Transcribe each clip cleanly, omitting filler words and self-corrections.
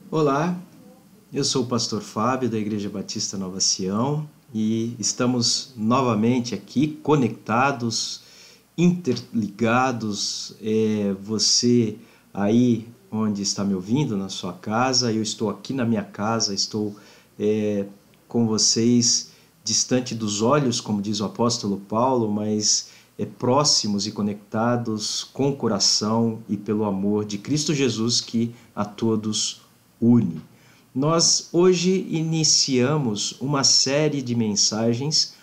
Olá, eu sou o pastor Fábio da Igreja Batista Nova Sião e estamos novamente aqui conectados, interligados. Você aí onde está me ouvindo, na sua casa, eu estou aqui na minha casa, estou com vocês distante dos olhos, como diz o apóstolo Paulo, mas próximos e conectados com o coração e pelo amor de Cristo Jesus que a todos une. Nós hoje iniciamos uma série de mensagens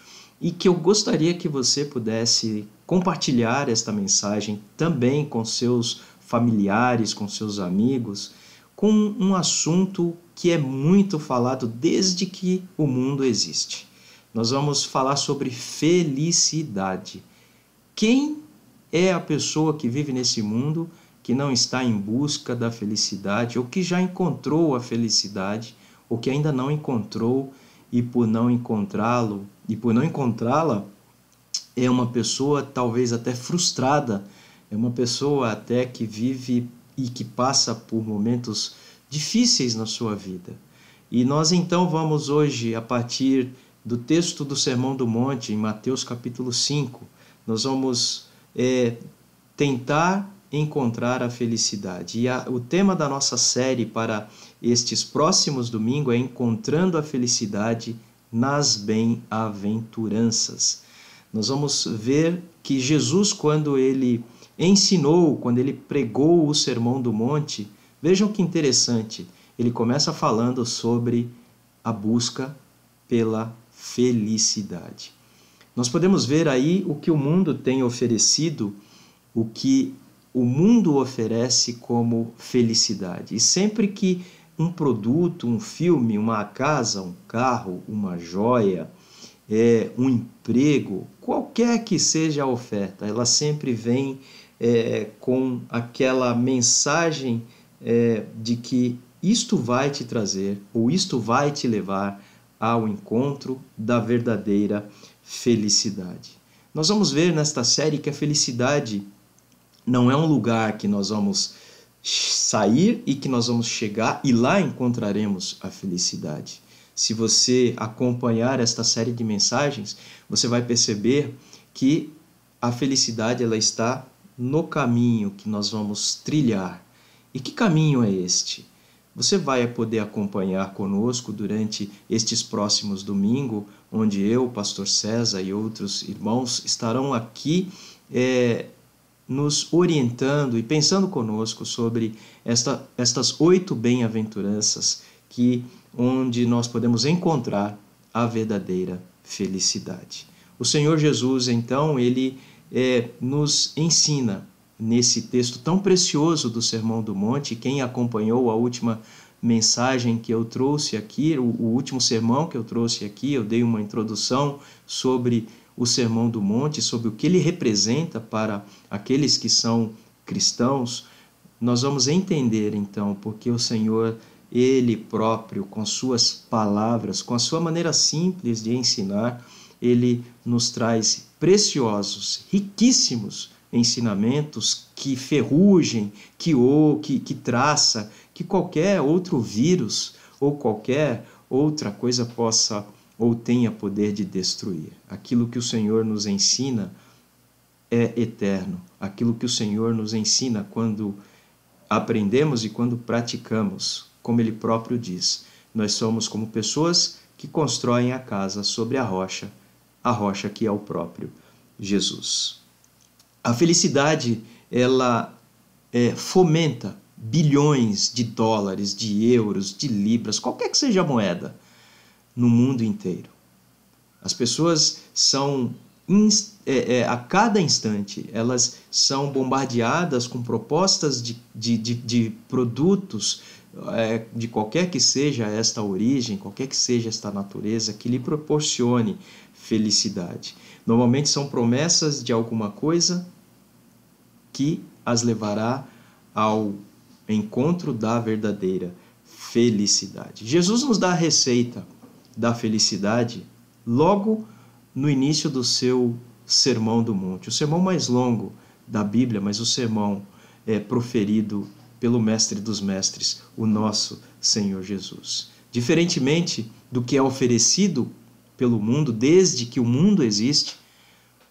e que eu gostaria que você pudesse compartilhar esta mensagem também com seus familiares, com seus amigos, com um assunto que é muito falado desde que o mundo existe. Nós vamos falar sobre felicidade. Quem é a pessoa que vive nesse mundo que não está em busca da felicidade, ou que já encontrou a felicidade, ou que ainda não encontrou, e por não encontrá-lo, e por não encontrá-la, é uma pessoa talvez até frustrada, é uma pessoa até que vive e que passa por momentos difíceis na sua vida. E nós então vamos hoje, a partir do texto do Sermão do Monte, em Mateus capítulo 5, nós vamos tentar encontrar a felicidade. E o tema da nossa série para estes próximos domingos é Encontrando a Felicidade nas Bem-aventuranças. Nós vamos ver que Jesus, quando ele ensinou, quando ele pregou o Sermão do Monte, vejam que interessante, ele começa falando sobre a busca pela felicidade. Nós podemos ver aí o que o mundo tem oferecido, o que o mundo oferece como felicidade. E sempre que um produto, um filme, uma casa, um carro, uma joia, um emprego, qualquer que seja a oferta, ela sempre vem com aquela mensagem de que isto vai te trazer, ou isto vai te levar ao encontro da verdadeira felicidade. Nós vamos ver nesta série que a felicidade não é um lugar que nós vamos sair e que nós vamos chegar e lá encontraremos a felicidade. Se você acompanhar esta série de mensagens, você vai perceber que a felicidade ela está no caminho que nós vamos trilhar. E que caminho é este? Você vai poder acompanhar conosco durante estes próximos domingos, onde eu, pastor César e outros irmãos estarão aqui nos orientando e pensando conosco sobre estas 8 bem-aventuranças onde nós podemos encontrar a verdadeira felicidade. O Senhor Jesus, então, ele nos ensina nesse texto tão precioso do Sermão do Monte. Quem acompanhou a última mensagem que eu trouxe aqui, o último sermão que eu trouxe aqui, eu dei uma introdução sobre o Sermão do Monte, sobre o que ele representa para aqueles que são cristãos. Nós vamos entender então porque o Senhor, ele próprio, com suas palavras, com a sua maneira simples de ensinar, ele nos traz preciosos, riquíssimos ensinamentos que ferrugem, que traça, que qualquer outro vírus ou qualquer outra coisa possa ou tenha poder de destruir. Aquilo que o Senhor nos ensina é eterno. Aquilo que o Senhor nos ensina quando aprendemos e quando praticamos, como ele próprio diz, nós somos como pessoas que constroem a casa sobre a rocha que é o próprio Jesus. A felicidade, ela fomenta bilhões de dólares, de euros, de libras, qualquer que seja a moeda, no mundo inteiro. As pessoas são, a cada instante, elas são bombardeadas com propostas de produtos, de qualquer que seja esta origem, qualquer que seja esta natureza, que lhe proporcione felicidade. Normalmente são promessas de alguma coisa que as levará ao encontro da verdadeira felicidade. Jesus nos dá a receita da felicidade logo no início do seu Sermão do Monte. O sermão mais longo da Bíblia, mas o sermão proferido pelo Mestre dos Mestres, o nosso Senhor Jesus. Diferentemente do que é oferecido pelo mundo, desde que o mundo existe,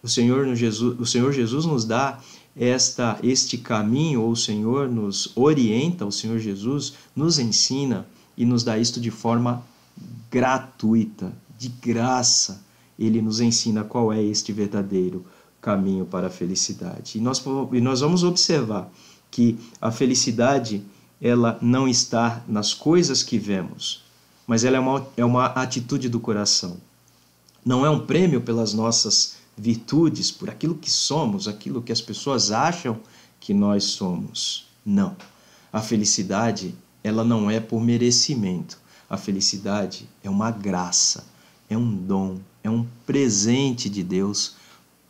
o Senhor Jesus nos dá este caminho, ou o Senhor nos orienta, o Senhor Jesus nos ensina e nos dá isto de forma gratuita, de graça. Ele nos ensina qual é este verdadeiro caminho para a felicidade. E nós vamos observar que a felicidade, ela não está nas coisas que vemos, mas ela é uma atitude do coração. Não é um prêmio pelas nossas virtudes, por aquilo que somos, aquilo que as pessoas acham que nós somos. Não. A felicidade, ela não é por merecimento. A felicidade é uma graça, é um dom, é um presente de Deus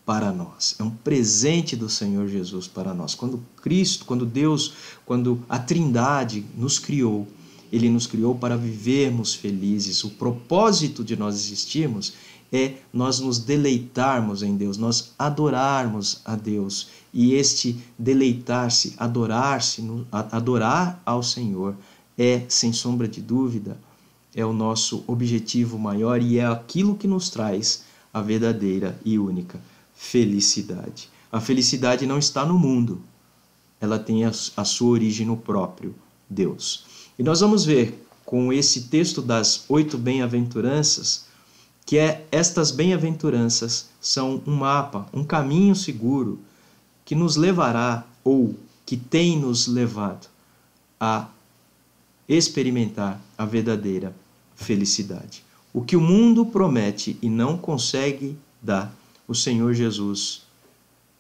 para nós. É um presente do Senhor Jesus para nós. Quando Cristo, quando Deus, quando a Trindade nos criou, Ele nos criou para vivermos felizes. O propósito de nós existirmos é nós nos deleitarmos em Deus, nós adorarmos a Deus. E este deleitar-se, adorar ao Senhor é, sem sombra de dúvida, é o nosso objetivo maior e é aquilo que nos traz a verdadeira e única felicidade. A felicidade não está no mundo, ela tem a sua origem no próprio Deus. E nós vamos ver com esse texto das 8 bem-aventuranças, que estas bem-aventuranças são um mapa, um caminho seguro que nos levará, ou que tem nos levado a experimentar a verdadeira felicidade. O que o mundo promete e não consegue dar, o Senhor Jesus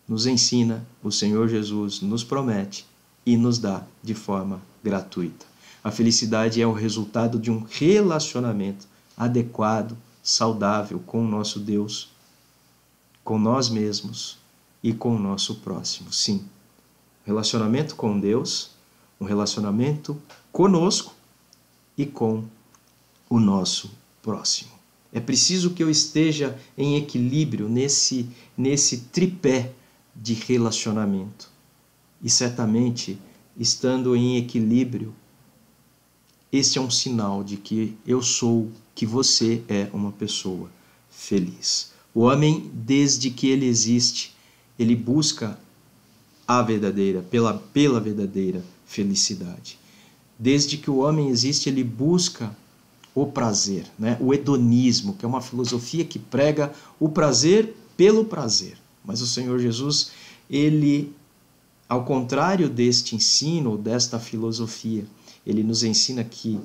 nos ensina, o Senhor Jesus nos promete e nos dá de forma gratuita. A felicidade é o resultado de um relacionamento adequado, saudável com o nosso Deus, com nós mesmos e com o nosso próximo. Sim, relacionamento com Deus, um relacionamento conosco e com o nosso próximo. É preciso que eu esteja em equilíbrio nesse tripé de relacionamento. E certamente, estando em equilíbrio, este é um sinal de que eu sou, que você é uma pessoa feliz. O homem, desde que ele existe, ele busca a verdadeira, pela verdadeira felicidade. Desde que o homem existe, ele busca o prazer, né? O hedonismo, que é uma filosofia que prega o prazer pelo prazer. Mas o Senhor Jesus, ele, ao contrário deste ensino, desta filosofia, ele nos ensina que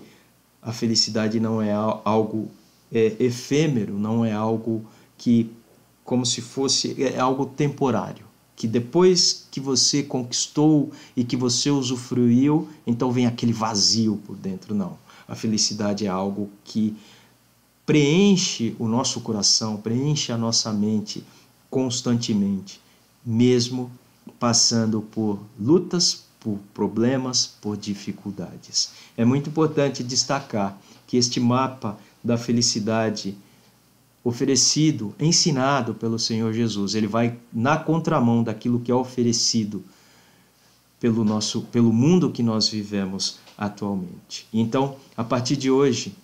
a felicidade não é algo efêmero, não é algo que, como se fosse, é algo temporário, que depois que você conquistou e que você usufruiu, então vem aquele vazio por dentro. Não. A felicidade é algo que preenche o nosso coração, preenche a nossa mente constantemente, mesmo passando por lutas, por problemas, por dificuldades. É muito importante destacar que este mapa da felicidade oferecido, ensinado pelo Senhor Jesus, ele vai na contramão daquilo que é oferecido pelo mundo que nós vivemos atualmente. Então, a partir de hoje,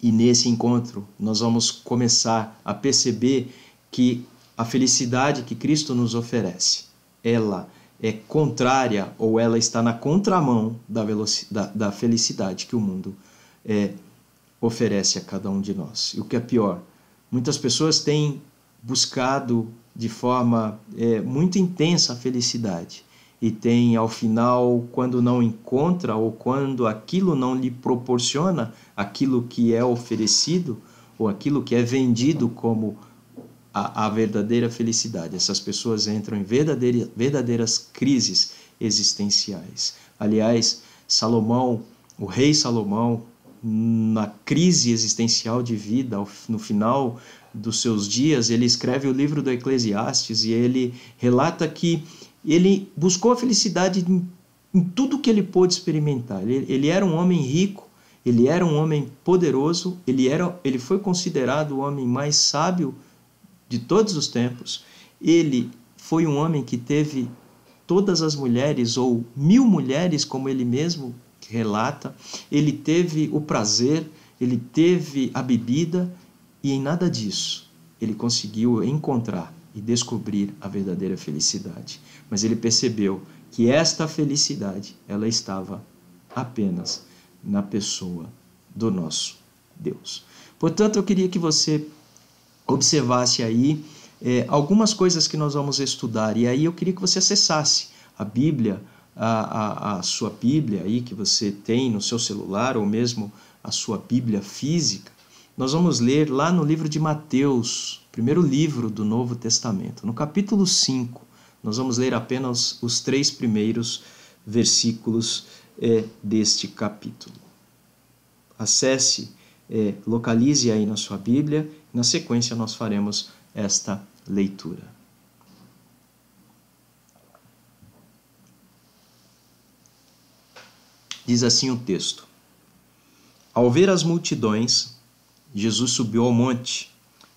e nesse encontro, nós vamos começar a perceber que a felicidade que Cristo nos oferece, ela é contrária, ou ela está na contramão da felicidade que o mundo oferece a cada um de nós. E o que é pior, muitas pessoas têm buscado de forma muito intensa a felicidade, e tem, ao final, quando não encontra ou quando aquilo não lhe proporciona aquilo que é oferecido ou aquilo que é vendido como a verdadeira felicidade, essas pessoas entram em verdadeiras crises existenciais. Aliás, Salomão, o rei Salomão, na crise existencial de vida, no final dos seus dias, ele escreve o livro do Eclesiastes e ele relata que ele buscou a felicidade em tudo que ele pôde experimentar. Ele era um homem rico, ele era um homem poderoso, ele foi considerado o homem mais sábio de todos os tempos. Ele foi um homem que teve todas as mulheres, ou 1000 mulheres, como ele mesmo relata. Ele teve o prazer, ele teve a bebida, e em nada disso ele conseguiu encontrar e descobrir a verdadeira felicidade. Mas ele percebeu que esta felicidade, ela estava apenas na pessoa do nosso Deus. Portanto, eu queria que você observasse aí algumas coisas que nós vamos estudar, e aí eu queria que você acessasse a Bíblia, a sua Bíblia aí que você tem no seu celular, ou mesmo a sua Bíblia física. Nós vamos ler lá no livro de Mateus, primeiro livro do Novo Testamento, no capítulo 5, nós vamos ler apenas os 3 primeiros versículos deste capítulo. Acesse, localize aí na sua Bíblia, na sequência nós faremos esta leitura. Diz assim o texto: Ao ver as multidões, Jesus subiu ao monte.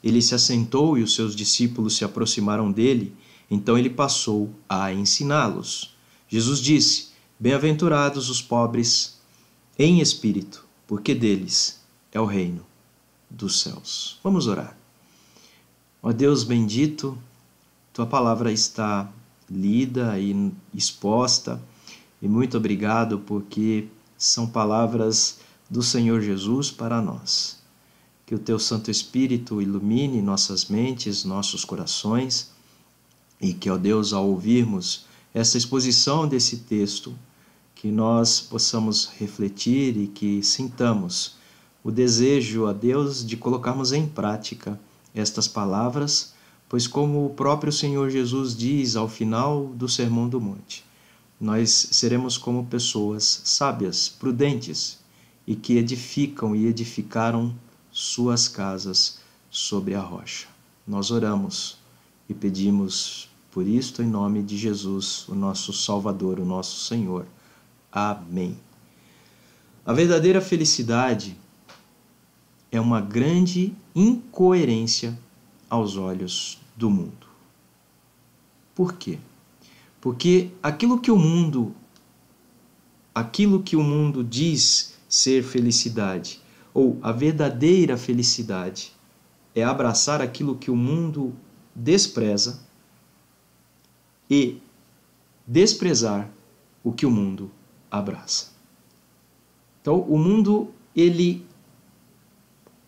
Ele se assentou e os seus discípulos se aproximaram dele. Então ele passou a ensiná-los. Jesus disse: Bem-aventurados os pobres em espírito, porque deles é o reino dos céus. Vamos orar. Ó Deus bendito, tua palavra está lida e exposta, e muito obrigado porque são palavras do Senhor Jesus para nós. Que o teu Santo Espírito ilumine nossas mentes, nossos corações, e que, ó Deus, ao ouvirmos essa exposição desse texto, que nós possamos refletir e que sintamos o desejo, ó Deus, de colocarmos em prática estas palavras, pois como o próprio Senhor Jesus diz ao final do Sermão do Monte, nós seremos como pessoas sábias, prudentes, e que edificam e edificaram suas casas sobre a rocha. Nós oramos e pedimos por isto em nome de Jesus, o nosso Salvador, o nosso Senhor. Amém. A verdadeira felicidade é uma grande incoerência aos olhos do mundo. Por quê? Porque aquilo que o mundo diz ser felicidade, ou a verdadeira felicidade, é abraçar aquilo que o mundo despreza e desprezar o que o mundo abraça. Então, o mundo, ele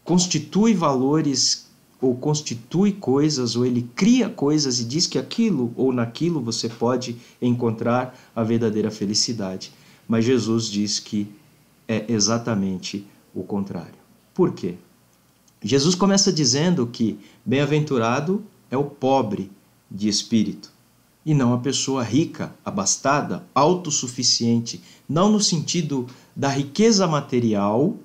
constitui valores, ou constitui coisas, ou ele cria coisas e diz que aquilo ou naquilo você pode encontrar a verdadeira felicidade. Mas Jesus diz que é exatamente o contrário. Por quê? Jesus começa dizendo que bem-aventurado é o pobre de espírito, e não a pessoa rica, abastada, autossuficiente, não no sentido da riqueza material,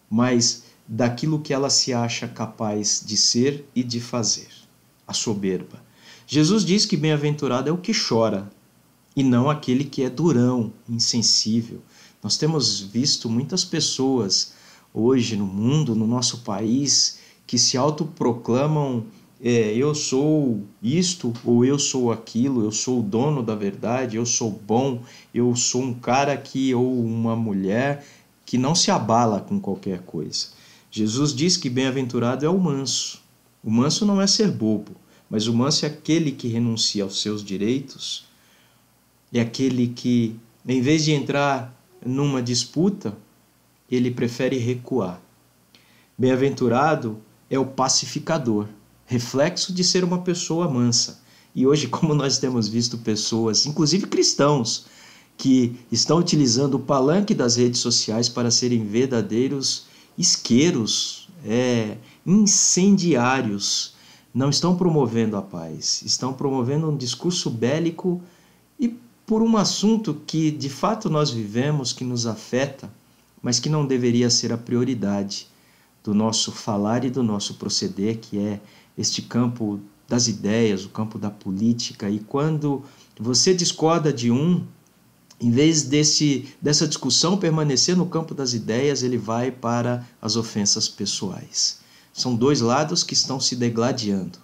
mas daquilo que ela se acha capaz de ser e de fazer, a soberba. Jesus diz que bem-aventurado é o que chora, e não aquele que é durão, insensível. Nós temos visto muitas pessoas hoje no mundo, no nosso país, que se autoproclamam eu sou isto ou eu sou aquilo, eu sou o dono da verdade, eu sou bom, eu sou um cara que, ou uma mulher que não se abala com qualquer coisa. Jesus diz que bem-aventurado é o manso. O manso não é ser bobo, mas o manso é aquele que renuncia aos seus direitos, é aquele que, em vez de entrar numa disputa, ele prefere recuar. Bem-aventurado é o pacificador, reflexo de ser uma pessoa mansa. E hoje, como nós temos visto pessoas, inclusive cristãos, que estão utilizando o palanque das redes sociais para serem verdadeiros isqueiros, incendiários, não estão promovendo a paz, estão promovendo um discurso bélico e por um assunto que de fato nós vivemos, que nos afeta, mas que não deveria ser a prioridade do nosso falar e do nosso proceder, que é este campo das ideias, o campo da política. E quando você discorda de um, em vez dessa discussão permanecer no campo das ideias, ele vai para as ofensas pessoais. São dois lados que estão se degladiando.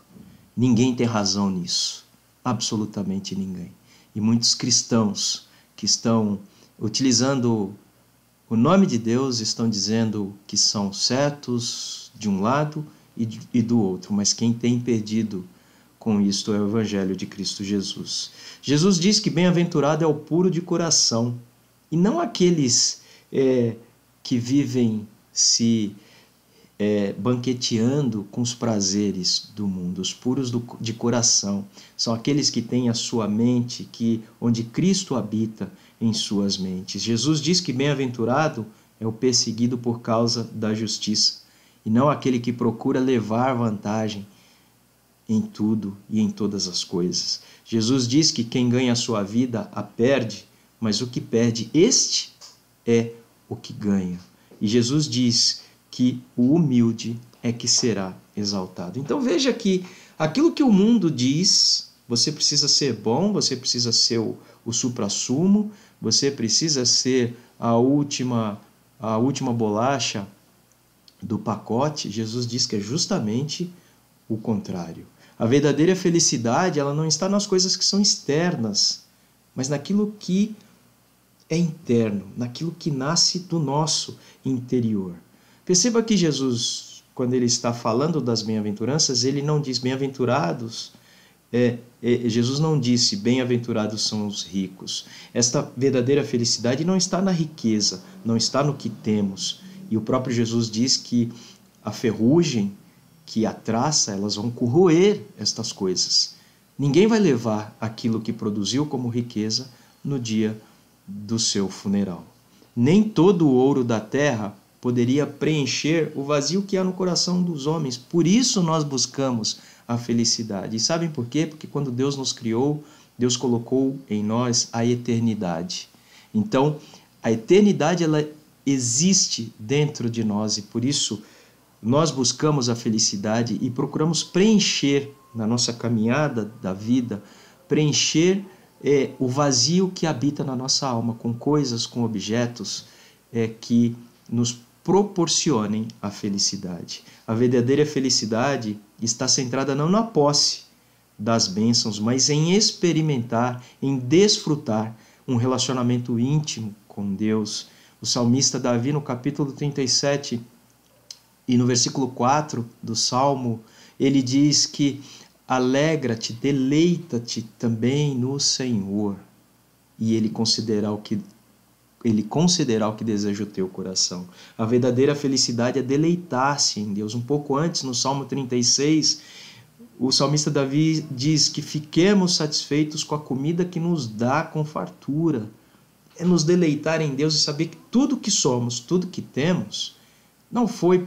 Ninguém tem razão nisso. Absolutamente ninguém. E muitos cristãos que estão utilizando o nome de Deus estão dizendo que são certos de um lado e do outro, mas quem tem perdido com isto é o Evangelho de Cristo Jesus. Jesus diz que bem-aventurado é o puro de coração, e não aqueles que vivem se banqueteando com os prazeres do mundo. Os puros de coração são aqueles que têm a sua mente, onde Cristo habita em suas mentes. Jesus diz que bem-aventurado é o perseguido por causa da justiça, e não aquele que procura levar vantagem em tudo e em todas as coisas. Jesus diz que quem ganha a sua vida a perde, mas o que perde, este é o que ganha. E Jesus diz que o humilde é que será exaltado. Então veja que aquilo que o mundo diz, você precisa ser bom, você precisa ser o suprassumo, você precisa ser a última bolacha do pacote. Jesus diz que é justamente o contrário. A verdadeira felicidade, ela não está nas coisas que são externas, mas naquilo que é interno, naquilo que nasce do nosso interior. Perceba que Jesus, quando ele está falando das bem-aventuranças, ele não diz bem-aventurados. Jesus não disse bem-aventurados são os ricos. Esta verdadeira felicidade não está na riqueza, não está no que temos. E o próprio Jesus diz que a ferrugem, que a traça, elas vão corroer estas coisas. Ninguém vai levar aquilo que produziu como riqueza no dia do seu funeral. Nem todo o ouro da terra poderia preencher o vazio que há no coração dos homens. Por isso nós buscamos a felicidade. E sabem por quê? Porque quando Deus nos criou, Deus colocou em nós a eternidade. Então, a eternidade, ela existe dentro de nós, e por isso nós buscamos a felicidade e procuramos preencher na nossa caminhada da vida, preencher o vazio que habita na nossa alma com coisas, com objetos que nos proporcionem a felicidade. A verdadeira felicidade está centrada não na posse das bênçãos, mas em experimentar, em desfrutar um relacionamento íntimo com Deus. O salmista Davi, no capítulo 37 e no versículo 4 do Salmo, ele diz que alegra-te, deleita-te também no Senhor, e ele considerará o que deseja o teu coração. A verdadeira felicidade é deleitar-se em Deus. Um pouco antes, no Salmo 36, o salmista Davi diz que fiquemos satisfeitos com a comida que nos dá com fartura. É nos deleitar em Deus e saber que tudo que somos, tudo que temos, não foi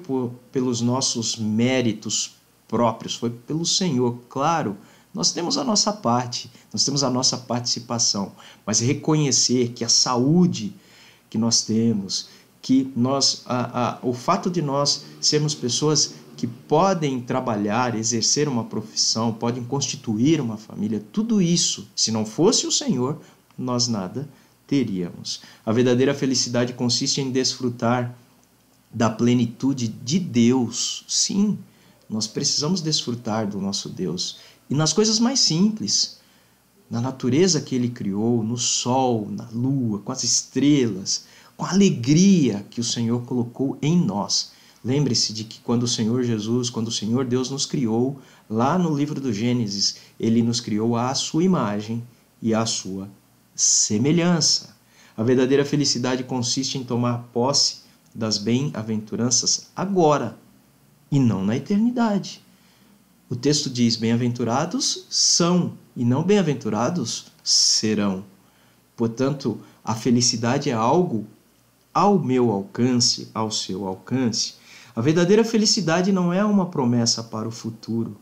pelos nossos méritos próprios, foi pelo Senhor. Claro, nós temos a nossa parte, nós temos a nossa participação, mas reconhecer que a saúde que nós temos, que o fato de nós sermos pessoas que podem trabalhar, exercer uma profissão, podem constituir uma família, tudo isso, se não fosse o Senhor, nós nada teríamos. A verdadeira felicidade consiste em desfrutar da plenitude de Deus. Sim, nós precisamos desfrutar do nosso Deus. E nas coisas mais simples, na natureza que Ele criou, no sol, na lua, com as estrelas, com a alegria que o Senhor colocou em nós. Lembre-se de que quando o Senhor Deus nos criou, lá no livro do Gênesis, Ele nos criou à sua imagem e à sua semelhança. A verdadeira felicidade consiste em tomar posse das bem-aventuranças agora e não na eternidade. O texto diz: bem-aventurados são e não bem-aventurados serão. Portanto, a felicidade é algo ao meu alcance, ao seu alcance. A verdadeira felicidade não é uma promessa para o futuro,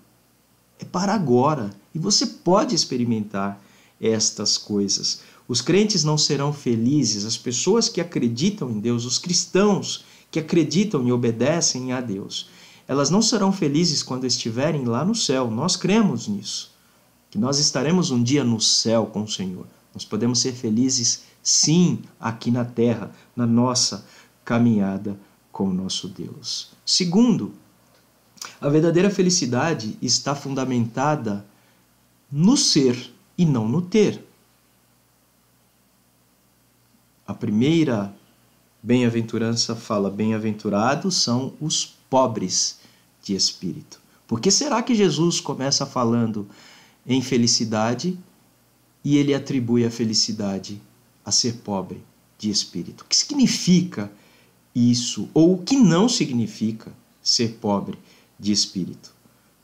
é para agora. E você pode experimentar estas coisas. Os crentes não serão felizes, as pessoas que acreditam em Deus, os cristãos que acreditam e obedecem a Deus, elas não serão felizes quando estiverem lá no céu. Nós cremos nisso, que nós estaremos um dia no céu com o Senhor. Nós podemos ser felizes, sim, aqui na terra, na nossa caminhada com o nosso Deus. Segundo, a verdadeira felicidade está fundamentada no ser e não no ter. A primeira bem-aventurança fala: bem-aventurados são os pobres de espírito. Por que será que Jesus começa falando em felicidade e ele atribui a felicidade a ser pobre de espírito? O que significa isso? Ou o que não significa ser pobre de espírito?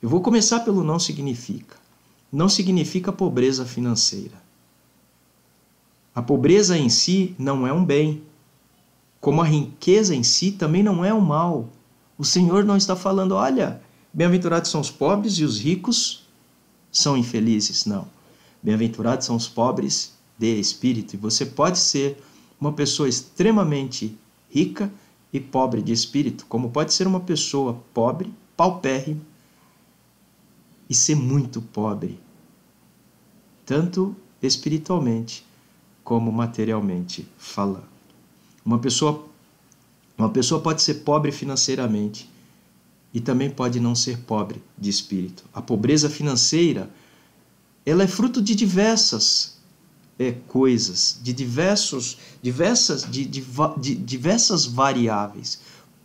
Eu vou começar pelo não significa. Não significa pobreza financeira. A pobreza em si não é um bem, como a riqueza em si também não é um mal. O Senhor não está falando: olha, bem-aventurados são os pobres e os ricos são infelizes. Não. Bem-aventurados são os pobres de espírito. E você pode ser uma pessoa extremamente rica e pobre de espírito, como pode ser uma pessoa pobre, paupérrima, e ser muito pobre, tanto espiritualmente como materialmente falando. Uma pessoa pode ser pobre financeiramente e também pode não ser pobre de espírito. A pobreza financeira, ela é fruto de diversas coisas, de diversas variáveis.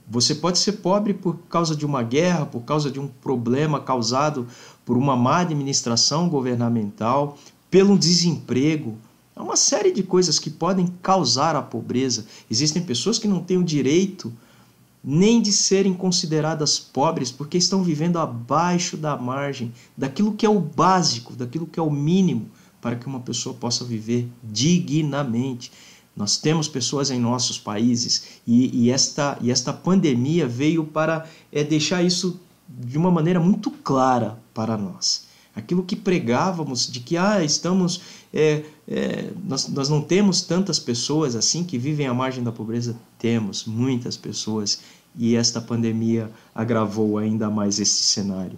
Você pode ser pobre por causa de uma guerra, por causa de um problema causado por uma má administração governamental, pelo desemprego. Há uma série de coisas que podem causar a pobreza. Existem pessoas que não têm o direito nem de serem consideradas pobres porque estão vivendo abaixo da margem daquilo que é o básico, daquilo que é o mínimo para que uma pessoa possa viver dignamente. Nós temos pessoas em nossos países e esta pandemia veio para deixar isso de uma maneira muito clara para nós. Aquilo que pregávamos de que nós não temos tantas pessoas assim que vivem à margem da pobreza. Temos muitas pessoas e esta pandemia agravou ainda mais esse cenário.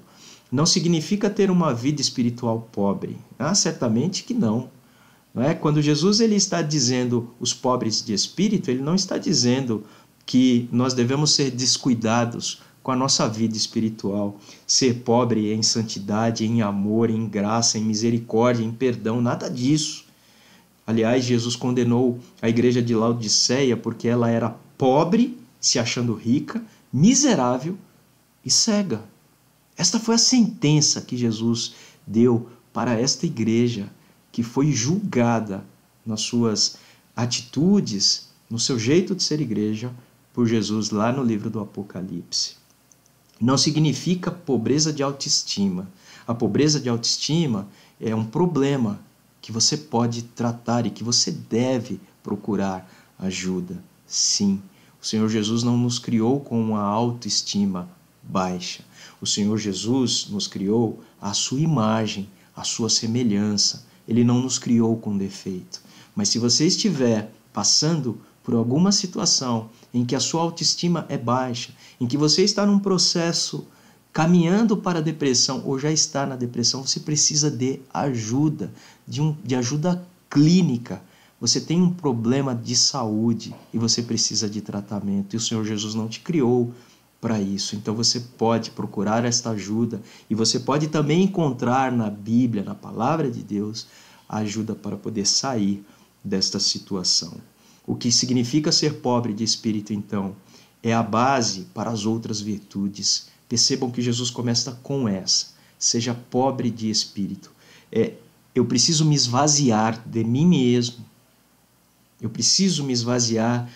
Não significa ter uma vida espiritual pobre. Certamente que não. Não é? Quando Jesus ele está dizendo os pobres de espírito, ele não está dizendo que nós devemos ser descuidados com a nossa vida espiritual, ser pobre em santidade, em amor, em graça, em misericórdia, em perdão, nada disso. Aliás, Jesus condenou a igreja de Laodiceia porque ela era pobre, se achando rica, miserável e cega. Esta foi a sentença que Jesus deu para esta igreja, que foi julgada nas suas atitudes, no seu jeito de ser igreja, por Jesus lá no livro do Apocalipse. Não significa pobreza de autoestima. A pobreza de autoestima é um problema que você pode tratar e que você deve procurar ajuda. Sim, o Senhor Jesus não nos criou com uma autoestima baixa. O Senhor Jesus nos criou à sua imagem, à sua semelhança. Ele não nos criou com defeito. Mas se você estiver passando por alguma situação em que a sua autoestima é baixa, em que você está num processo caminhando para a depressão ou já está na depressão, você precisa de ajuda, de ajuda clínica. Você tem um problema de saúde e você precisa de tratamento. E o Senhor Jesus não te criou para isso. Então você pode procurar esta ajuda e você pode também encontrar na Bíblia, na palavra de Deus, a ajuda para poder sair desta situação. O que significa ser pobre de espírito, então, é a base para as outras virtudes. Percebam que Jesus começa com essa: seja pobre de espírito. Eu preciso me esvaziar de mim mesmo. Eu preciso me esvaziar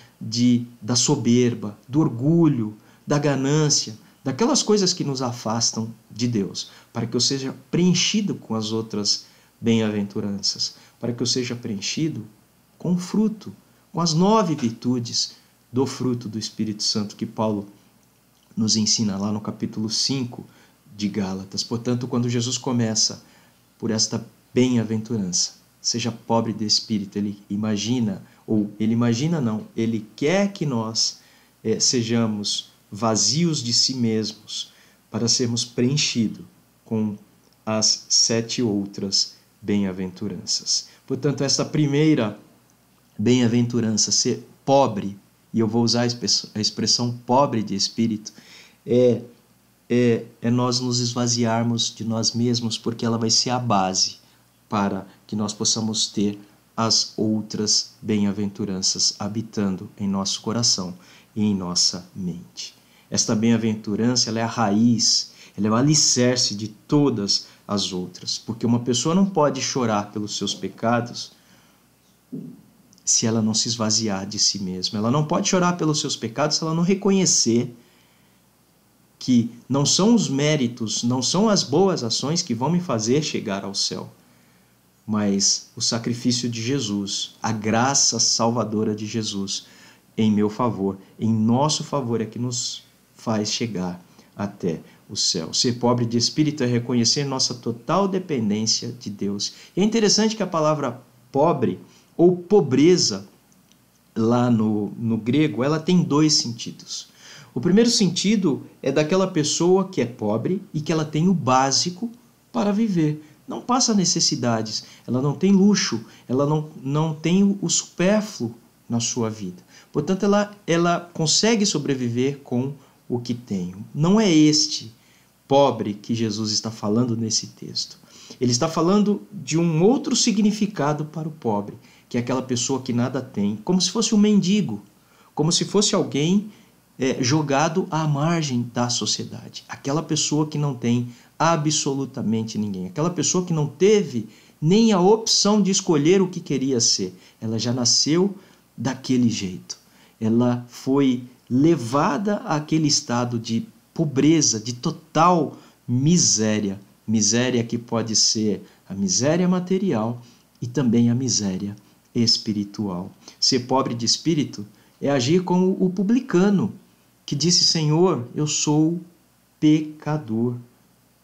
da soberba, do orgulho, da ganância, daquelas coisas que nos afastam de Deus, para que eu seja preenchido com as outras bem-aventuranças, para que eu seja preenchido com o fruto, com as 9 virtudes do fruto do Espírito Santo que Paulo nos ensina lá no capítulo 5 de Gálatas. Portanto, quando Jesus começa por esta bem-aventurança, seja pobre de espírito, ele quer que nós sejamos vazios de si mesmos para sermos preenchidos com as 7 outras bem-aventuranças. Portanto, esta primeira bem-aventurança, ser pobre, e eu vou usar a expressão pobre de espírito, é nós nos esvaziarmos de nós mesmos, porque ela vai ser a base para que nós possamos ter as outras bem-aventuranças habitando em nosso coração e em nossa mente. Esta bem-aventurança, ela é a raiz, ela é o alicerce de todas as outras, porque uma pessoa não pode chorar pelos seus pecados se ela não se esvaziar de si mesma. Ela não pode chorar pelos seus pecados se ela não reconhecer que não são os méritos, não são as boas ações que vão me fazer chegar ao céu, mas o sacrifício de Jesus, a graça salvadora de Jesus em meu favor, em nosso favor, é que nos faz chegar até o céu. Ser pobre de espírito é reconhecer nossa total dependência de Deus. E é interessante que a palavra pobre ou pobreza, lá no grego, ela tem dois sentidos. O primeiro sentido é daquela pessoa que é pobre e que ela tem o básico para viver. Não passa necessidades, ela não tem luxo, ela não tem o supérfluo na sua vida. Portanto, ela consegue sobreviver com o que tem. Não é este pobre que Jesus está falando nesse texto. Ele está falando de um outro significado para o pobre, que é aquela pessoa que nada tem, como se fosse um mendigo, como se fosse alguém jogado à margem da sociedade. Aquela pessoa que não tem absolutamente ninguém. Aquela pessoa que não teve nem a opção de escolher o que queria ser. Ela já nasceu daquele jeito. Ela foi levada àquele estado de pobreza, de total miséria. Miséria que pode ser a miséria material e também a miséria espiritual. Ser pobre de espírito é agir como o publicano, que disse: Senhor, eu sou pecador,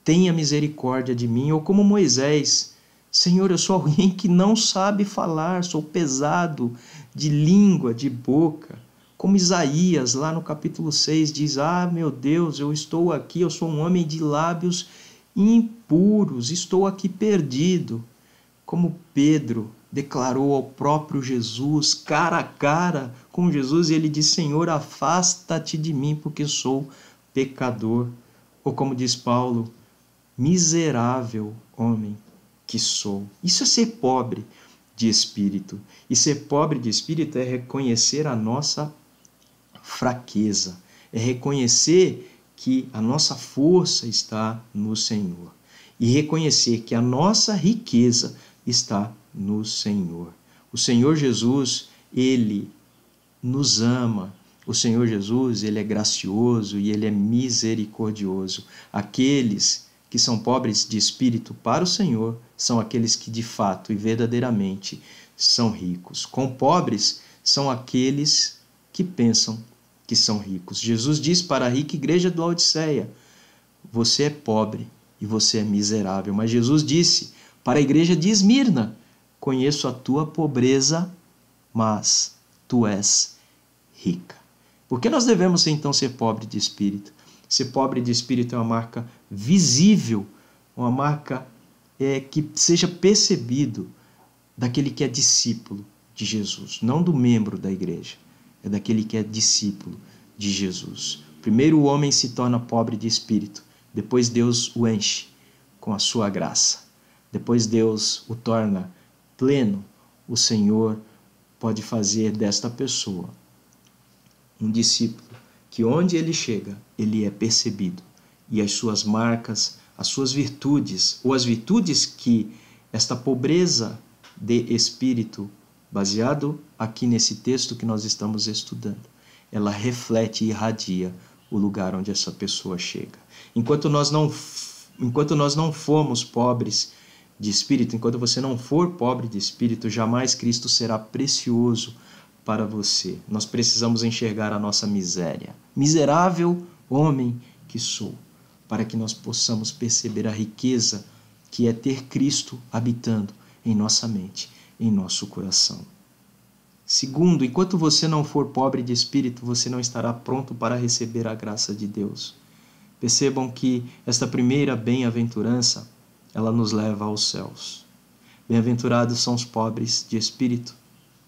tenha misericórdia de mim. Ou como Moisés: Senhor, eu sou alguém que não sabe falar, sou pesado de língua, de boca. Como Isaías, lá no capítulo 6, diz: meu Deus, eu estou aqui, eu sou um homem de lábios impuros, estou aqui perdido. Como Pedro declarou ao próprio Jesus, cara a cara com Jesus, e ele diz: Senhor, afasta-te de mim, porque sou pecador. Ou como diz Paulo: miserável homem que sou. Isso é ser pobre de espírito. E ser pobre de espírito é reconhecer a nossa fraqueza, é reconhecer que a nossa força está no Senhor e reconhecer que a nossa riqueza está no Senhor. O Senhor Jesus, Ele nos ama. O Senhor Jesus, Ele é gracioso e Ele é misericordioso. Aqueles que são pobres de espírito para o Senhor são aqueles que de fato e verdadeiramente são ricos. Com pobres são aqueles que pensam que são ricos. Jesus diz para a rica igreja de Laodiceia: você é pobre e você é miserável. Mas Jesus disse para a igreja de Esmirna: conheço a tua pobreza, mas tu és rica. Por que nós devemos então ser pobre de espírito? Ser pobre de espírito é uma marca visível, uma marca que seja percebido daquele que é discípulo de Jesus, não do membro da igreja, é daquele que é discípulo de Jesus. Primeiro o homem se torna pobre de espírito, depois Deus o enche com a sua graça, depois Deus o torna pleno. O Senhor pode fazer desta pessoa um discípulo que onde ele chega, ele é percebido, e as suas marcas, as suas virtudes, ou as virtudes que esta pobreza de espírito, baseado aqui nesse texto que nós estamos estudando, ela reflete e irradia o lugar onde essa pessoa chega. Enquanto nós não formos pobres de espírito, enquanto você não for pobre de espírito, jamais Cristo será precioso para você. Nós precisamos enxergar a nossa miséria. Miserável homem que sou, para que nós possamos perceber a riqueza que é ter Cristo habitando em nossa mente, em nosso coração. Segundo, enquanto você não for pobre de espírito, você não estará pronto para receber a graça de Deus. Percebam que esta primeira bem-aventurança, ela nos leva aos céus. Bem-aventurados são os pobres de espírito,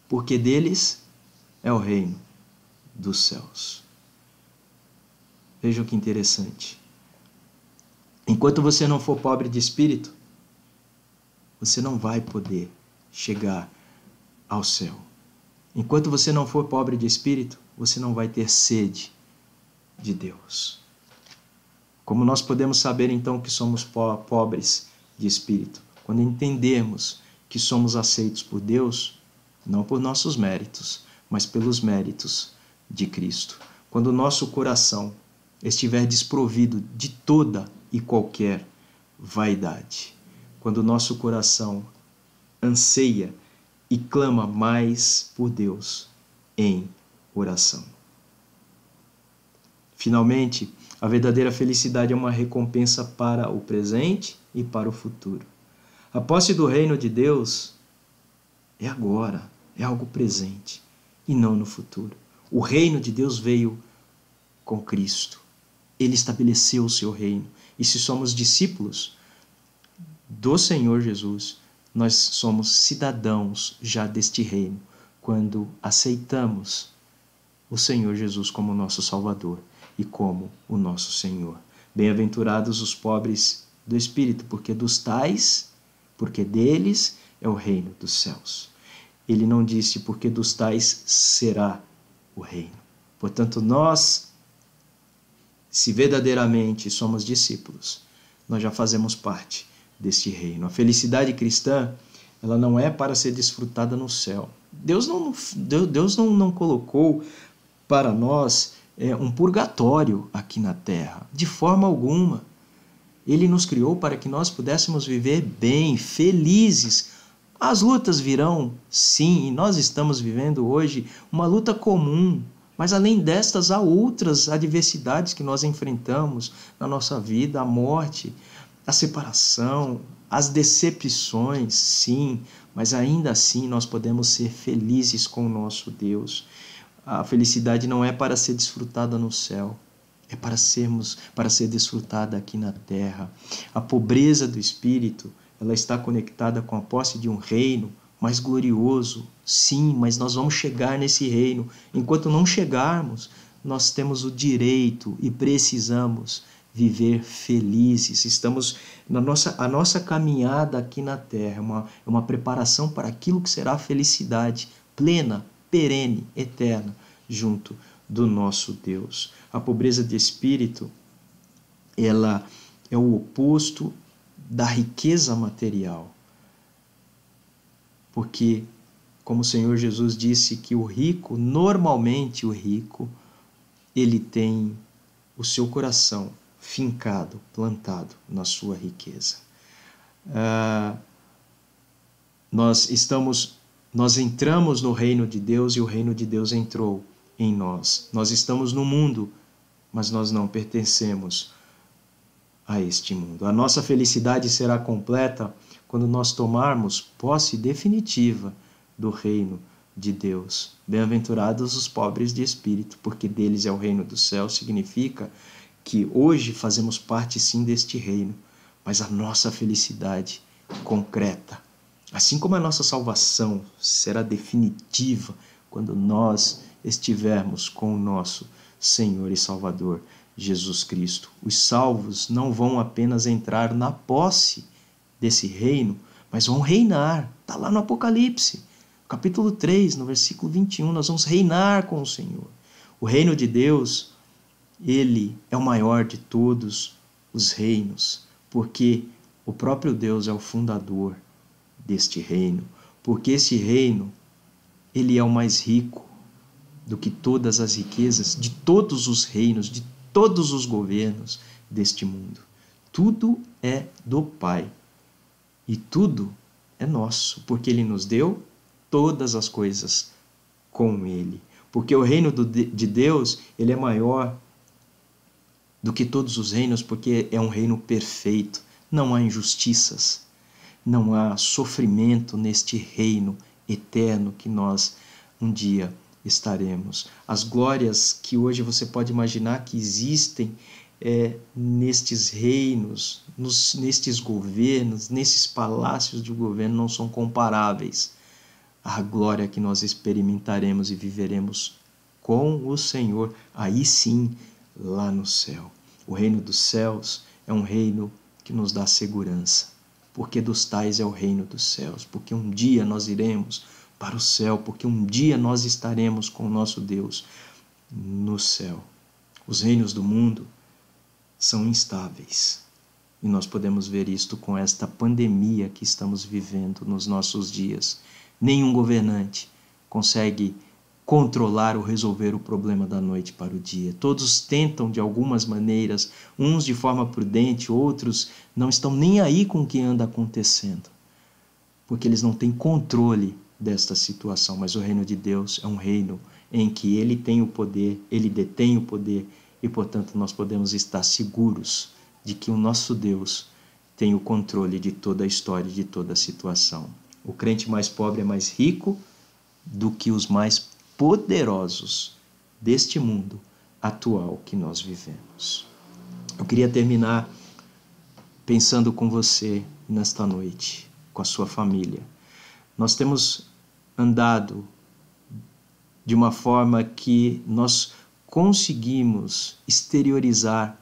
porque deles é o reino dos céus. Vejam que interessante. Enquanto você não for pobre de espírito, você não vai poder chegar ao céu. Enquanto você não for pobre de espírito, você não vai ter sede de Deus. Como nós podemos saber então que somos pobres de espírito? Quando entendemos que somos aceitos por Deus, não por nossos méritos, mas pelos méritos de Cristo. Quando o nosso coração estiver desprovido de toda e qualquer vaidade. Quando o nosso coração anseia e clama mais por Deus em oração. Finalmente, a verdadeira felicidade é uma recompensa para o presente e para o futuro. A posse do reino de Deus é agora, é algo presente e não no futuro. O reino de Deus veio com Cristo. Ele estabeleceu o seu reino. E se somos discípulos do Senhor Jesus, nós somos cidadãos já deste reino, quando aceitamos o Senhor Jesus como nosso Salvador e como o nosso Senhor. Bem-aventurados os pobres do Espírito, porque deles é o reino dos céus. Ele não disse porque dos tais será o reino. Portanto, nós, se verdadeiramente somos discípulos, nós já fazemos parte deste reino. A felicidade cristã, ela não é para ser desfrutada no céu. Deus não colocou para nós um purgatório aqui na terra, de forma alguma. Ele nos criou para que nós pudéssemos viver bem, felizes. As lutas virão, sim, e nós estamos vivendo hoje uma luta comum, mas além destas há outras adversidades que nós enfrentamos na nossa vida, a morte, a separação, as decepções, sim, mas ainda assim nós podemos ser felizes com o nosso Deus. A felicidade não é para ser desfrutada no céu, é para ser desfrutada aqui na terra. A pobreza do espírito, ela está conectada com a posse de um reino mais glorioso. Sim, mas nós vamos chegar nesse reino. Enquanto não chegarmos, nós temos o direito e precisamos viver felizes. Estamos a nossa caminhada aqui na terra, é uma preparação para aquilo que será a felicidade plena, perene, eterna, junto do nosso Deus. A pobreza de espírito, ela é o oposto da riqueza material. Porque, como o Senhor Jesus disse que normalmente o rico, ele tem o seu coração fincado, plantado na sua riqueza. Nós entramos no reino de Deus e o reino de Deus entrou em nós. Nós estamos no mundo, mas nós não pertencemos a este mundo. A nossa felicidade será completa quando nós tomarmos posse definitiva do reino de Deus. Bem-aventurados os pobres de espírito, porque deles é o reino do céu. Significa que hoje fazemos parte sim deste reino, mas a nossa felicidade concreta, assim como a nossa salvação será definitiva quando nós estivermos com o nosso Senhor e Salvador Jesus Cristo. Os salvos não vão apenas entrar na posse desse reino, mas vão reinar. Está lá no Apocalipse, capítulo 3, no versículo 21, nós vamos reinar com o Senhor. O reino de Deus, ele é o maior de todos os reinos, porque o próprio Deus é o fundador deste reino, porque esse reino, ele é o mais rico do que todas as riquezas de todos os reinos, de todos os governos deste mundo. Tudo é do Pai e tudo é nosso, porque Ele nos deu todas as coisas com Ele. Porque o reino de Deus, ele é maior do que todos os reinos, porque é um reino perfeito. Não há injustiças, não há sofrimento neste reino eterno que nós um dia estaremos. As glórias que hoje você pode imaginar que existem nestes reinos, nestes governos, nesses palácios de governo não são comparáveis à glória que nós experimentaremos e viveremos com o Senhor, aí sim, lá no céu. O reino dos céus é um reino que nos dá segurança, porque dos tais é o reino dos céus, porque um dia nós iremos para o céu, porque um dia nós estaremos com o nosso Deus no céu. Os reinos do mundo são instáveis. E nós podemos ver isto com esta pandemia que estamos vivendo nos nossos dias. Nenhum governante consegue controlar ou resolver o problema da noite para o dia. Todos tentam de algumas maneiras, uns de forma prudente, outros não estão nem aí com o que anda acontecendo, porque eles não têm controle desta situação. Mas o reino de Deus é um reino em que Ele tem o poder, Ele detém o poder, e portanto nós podemos estar seguros de que o nosso Deus tem o controle de toda a história e de toda a situação. O crente mais pobre é mais rico do que os mais poderosos deste mundo atual que nós vivemos. Eu queria terminar pensando com você nesta noite, com a sua família. Nós temos andado de uma forma que nós conseguimos exteriorizar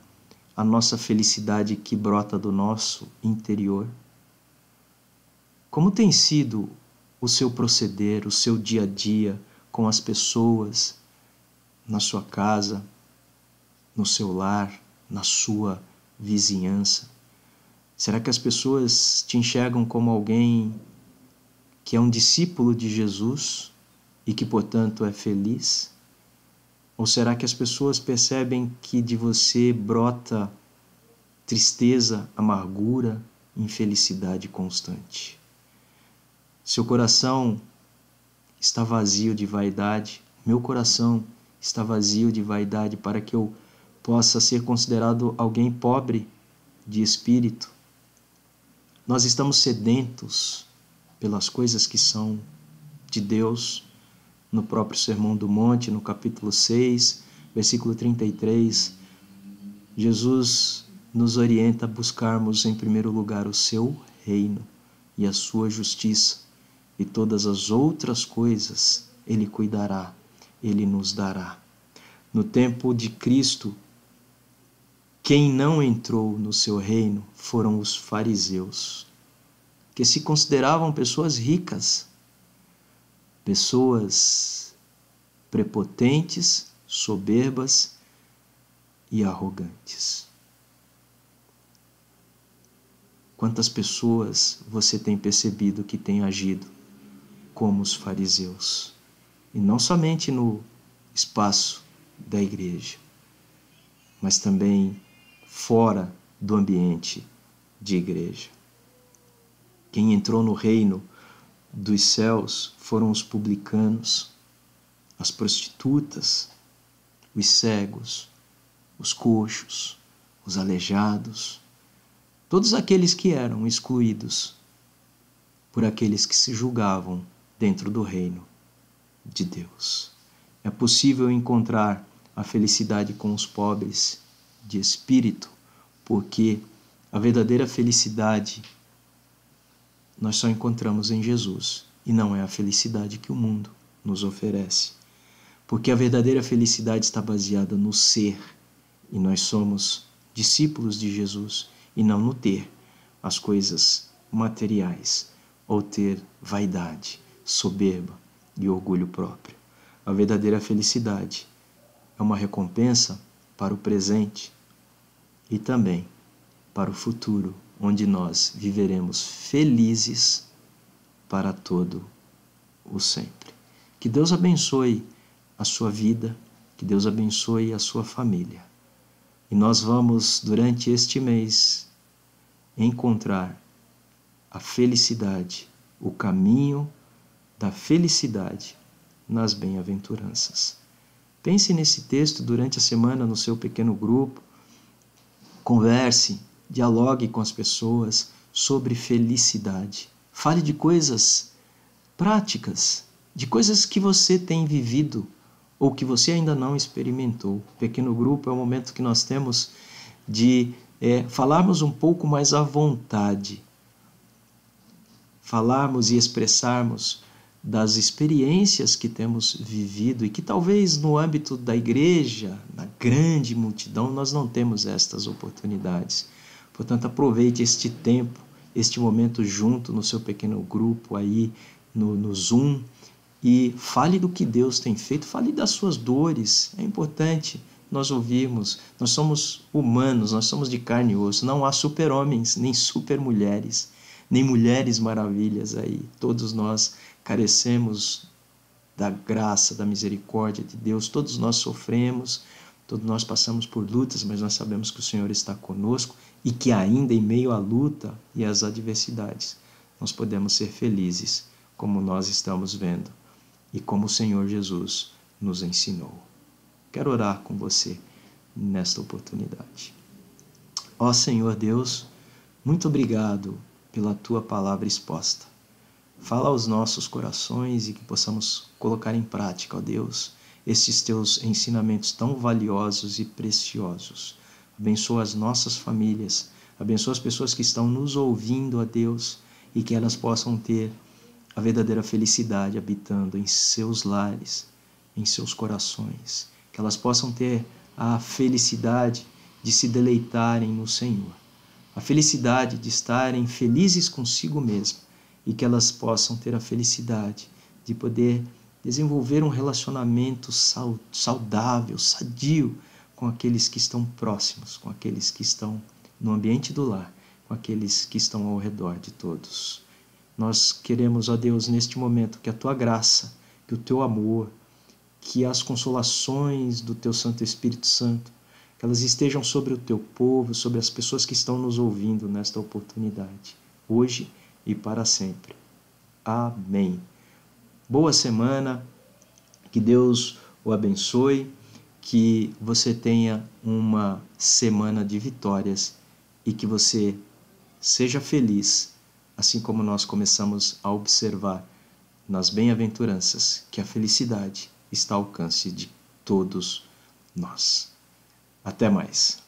a nossa felicidade que brota do nosso interior. Como tem sido o seu proceder, o seu dia a dia com as pessoas na sua casa, no seu lar, na sua vizinhança? Será que as pessoas te enxergam como alguém que é um discípulo de Jesus e que, portanto, é feliz? Ou será que as pessoas percebem que de você brota tristeza, amargura, infelicidade constante? Seu coração está vazio de vaidade, meu coração está vazio de vaidade para que eu possa ser considerado alguém pobre de espírito. Nós estamos sedentos pelas coisas que são de Deus. No próprio Sermão do Monte, no capítulo 6, versículo 33, Jesus nos orienta a buscarmos em primeiro lugar o seu reino e a sua justiça, e todas as outras coisas Ele cuidará, Ele nos dará. No tempo de Cristo, quem não entrou no seu reino foram os fariseus, que se consideravam pessoas ricas, pessoas prepotentes, soberbas e arrogantes. Quantas pessoas você tem percebido que têm agido como os fariseus? E não somente no espaço da igreja, mas também fora do ambiente de igreja. Quem entrou no reino dos céus foram os publicanos, as prostitutas, os cegos, os coxos, os aleijados, todos aqueles que eram excluídos por aqueles que se julgavam dentro do reino de Deus. É possível encontrar a felicidade com os pobres de espírito, porque a verdadeira felicidade nós só encontramos em Jesus, e não é a felicidade que o mundo nos oferece. Porque a verdadeira felicidade está baseada no ser, e nós somos discípulos de Jesus, e não no ter as coisas materiais, ou ter vaidade, soberba e orgulho próprio. A verdadeira felicidade é uma recompensa para o presente e também para o futuro, onde nós viveremos felizes para todo o sempre. Que Deus abençoe a sua vida, que Deus abençoe a sua família. E nós vamos, durante este mês, encontrar a felicidade, o caminho da felicidade nas bem-aventuranças. Pense nesse texto durante a semana no seu pequeno grupo, converse, dialogue com as pessoas sobre felicidade. Fale de coisas práticas, de coisas que você tem vivido ou que você ainda não experimentou. O pequeno grupo é o momento que nós temos de falarmos um pouco mais à vontade, falarmos e expressarmos das experiências que temos vivido e que talvez no âmbito da igreja, na grande multidão, nós não temos estas oportunidades. Portanto, aproveite este tempo, este momento junto no seu pequeno grupo aí no Zoom e fale do que Deus tem feito, fale das suas dores. É importante nós ouvirmos. Nós somos humanos, nós somos de carne e osso. Não há super-homens, nem super-mulheres, nem mulheres maravilhas aí. Todos nós carecemos da graça, da misericórdia de Deus. Todos nós sofremos, todos nós passamos por lutas, mas nós sabemos que o Senhor está conosco e que ainda em meio à luta e às adversidades, nós podemos ser felizes, como nós estamos vendo e como o Senhor Jesus nos ensinou. Quero orar com você nesta oportunidade. Ó Senhor Deus, muito obrigado pela Tua palavra exposta. Fala aos nossos corações e que possamos colocar em prática, ó Deus, estes Teus ensinamentos tão valiosos e preciosos. Abençoa as nossas famílias, abençoa as pessoas que estão nos ouvindo, ó Deus, e que elas possam ter a verdadeira felicidade habitando em seus lares, em seus corações. Que elas possam ter a felicidade de se deleitarem no Senhor, a felicidade de estarem felizes consigo mesmo e que elas possam ter a felicidade de poder desenvolver um relacionamento saudável, sadio com aqueles que estão próximos, com aqueles que estão no ambiente do lar, com aqueles que estão ao redor de todos. Nós queremos, ó Deus, neste momento, que a Tua graça, que o Teu amor, que as consolações do Teu Santo Espírito Santo, que elas estejam sobre o Teu povo, sobre as pessoas que estão nos ouvindo nesta oportunidade, hoje e para sempre. Amém. Boa semana, que Deus o abençoe, que você tenha uma semana de vitórias e que você seja feliz, assim como nós começamos a observar nas bem-aventuranças que a felicidade está ao alcance de todos nós. Até mais.